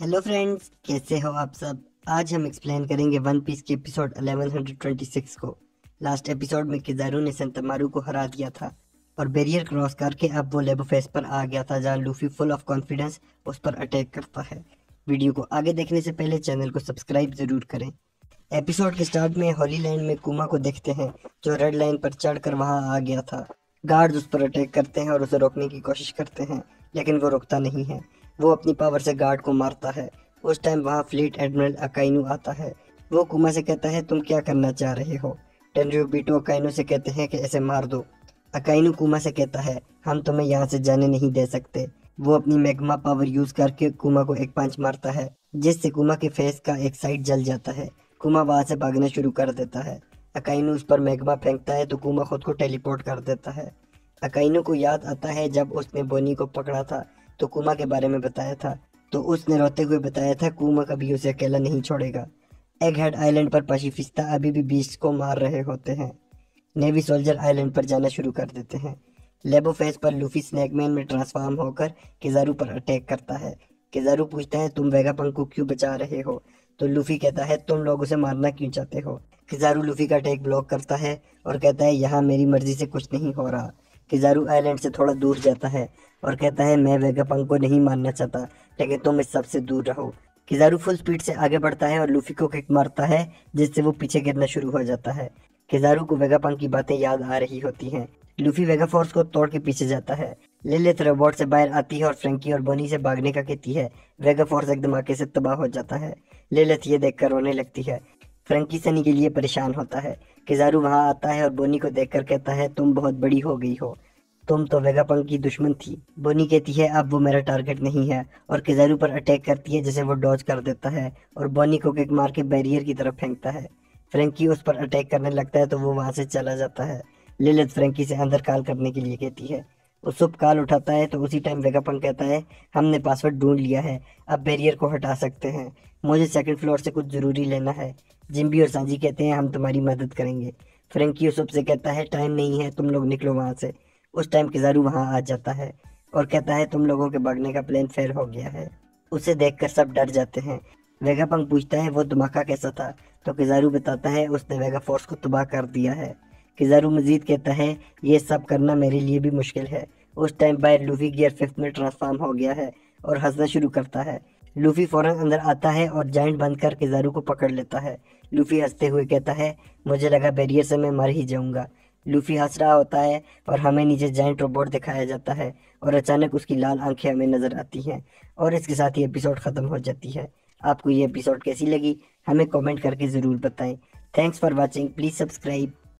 Hello friends, कैसे हो आप सब। आज हम एक्सप्लेन करेंगे वन पीस के एपिसोड 1126 को। लास्ट एपिसोड में किजारू ने सेंतमारू को हरा दिया था और बैरियर क्रॉस करके अब वो लेबो फेस पर आ गया था, जहाँ लूफी फुल ऑफ कॉन्फिडेंस उस पर अटैक करता है। वीडियो को आगे देखने से पहले चैनल को सब्सक्राइब जरूर करें। एपिसोड के स्टार्ट में होली लैंड में कुमा को देखते हैं, जो रेड लाइन पर चढ़कर वहां आ गया था। गार्ड्स उस पर अटैक करते हैं और उसे रोकने की कोशिश करते हैं, लेकिन वो रुकता नहीं है। वो अपनी पावर से गार्ड को मारता है। उस टाइम वहां फ्लीट एडमिरल अकाइनू आता है। वो कुमा से कहता है, तुम क्या करना चाह रहे हो। टेनरियोबिटो अकाइनू से कहते हैं कि ऐसे मार दो। अकाइनू कुमा से कहता है, हम तुम्हें यहाँ से जाने नहीं दे सकते। वो अपनी मैग्मा पावर यूज करके कुमा को एक पंच मारता है, जिससे कुमा के फेस का एक साइड जल जाता है। कुमा वहां से भागना शुरू कर देता है। अकाइनू उस पर मैग्मा फेंकता है तो कुमा खुद को टेलीपोर्ट कर देता है। अकाइनू को याद आता है जब उसने बोनी को पकड़ा था तो कुमा के बारे में बताया था, तो उसने रोते हुए बताया था कुमा कभी उसे अकेला नहीं छोड़ेगा। एग हेड आइलैंड पर पशिफिस्ता अभी भी बीस्ट को मार रहे होते हैं। नेवी सोल्जर आइलैंड पर जाना शुरू कर देते हैं। लेबो फेस पर लूफी स्नैकमैन में ट्रांसफॉर्म होकर किजारू पर अटैक करता है। किजारू पूछता है, तुम वेगापंक को क्यों बचा रहे हो। तो लूफी कहता है, तुम लोग उसे मारना क्यों चाहते हो। किजारू लूफी का अटैक ब्लॉक करता है और कहता है, यहाँ मेरी मर्जी से कुछ नहीं हो रहा। किजारू आइलैंड से थोड़ा दूर जाता है और कहता है, मैं वेगापंक को नहीं मारना चाहता, लेकिन तुम इस सबसे दूर रहो। किजारू फुल स्पीड से आगे बढ़ता है और लूफी को किक मारता है, जिससे वो पीछे गिरना शुरू हो जाता है। किजारू को वेगापंक की बातें याद आ रही होती हैं। लूफी वेगा फोर्स को तोड़ के पीछे जाता है। लिलिथ रोबोट से बाहर आती है और फ्रैंकी और बोनी से भागने का कहती है। वेगा फोर्स एक धमाके से तबाह हो जाता है। लिलिथ ये देखकर रोने लगती है। फ्रैंकी सनी के लिए परेशान होता है। किजारू वहां आता है और बोनी को देखकर कहता है, तुम बहुत बड़ी हो गई हो, तुम तो वेगापंक की दुश्मन थी। बोनी कहती है, अब वो मेरा टारगेट नहीं है, और किजारू पर अटैक करती है, जिसे वो डॉज कर देता है और बोनी को किक मार के बैरियर की तरफ फेंकता है। फ्रैंकी उस पर अटैक करने लगता है तो वो वहां से चला जाता है। लिलिथ फ्रैंकी से अंदर कॉल करने के लिए कहती है। उत्सुप कॉल उठाता है तो उसी टाइम वेगापंक कहता है, हमने पासवर्ड ढूंढ लिया है, अब बैरियर को हटा सकते हैं। मुझे सेकंड फ्लोर से कुछ जरूरी लेना है। जिम्बी और सांजी कहते हैं, हम तुम्हारी मदद करेंगे। फ्रैंकी उत्सुप से कहता है, टाइम नहीं है, तुम लोग निकलो वहां से। उस टाइम किजारू वहां आ जाता है और कहता है, तुम लोगों के भागने का प्लान फेल हो गया है। उसे देखकर सब डर जाते हैं। वेगापंक पूछता है, वो धमाका कैसा था। तो किजारू बताता है, उसने वेगा फोर्स को तबाह कर दिया है। किजारू मजीद कहता है, ये सब करना मेरे लिए भी मुश्किल है। उस टाइम बाहर लूफी गियर फिफ्थ में ट्रांसफॉर्म हो गया है और हंसना शुरू करता है। लूफी फौरन अंदर आता है और जाइंट बंद कर किजारू को पकड़ लेता है। लूफी हंसते हुए कहता है, मुझे लगा बैरियर से मैं मर ही जाऊंगा। लूफी हंस रहा होता है और हमें नीचे जाइंट रोबोट दिखाया जाता है और अचानक उसकी लाल आंखें हमें नजर आती हैं और इसके साथ ही एपिसोड खत्म हो जाती है। आपको ये एपिसोड कैसी लगी हमें कमेंट करके ज़रूर बताएं। Thanks for watching, please subscribe.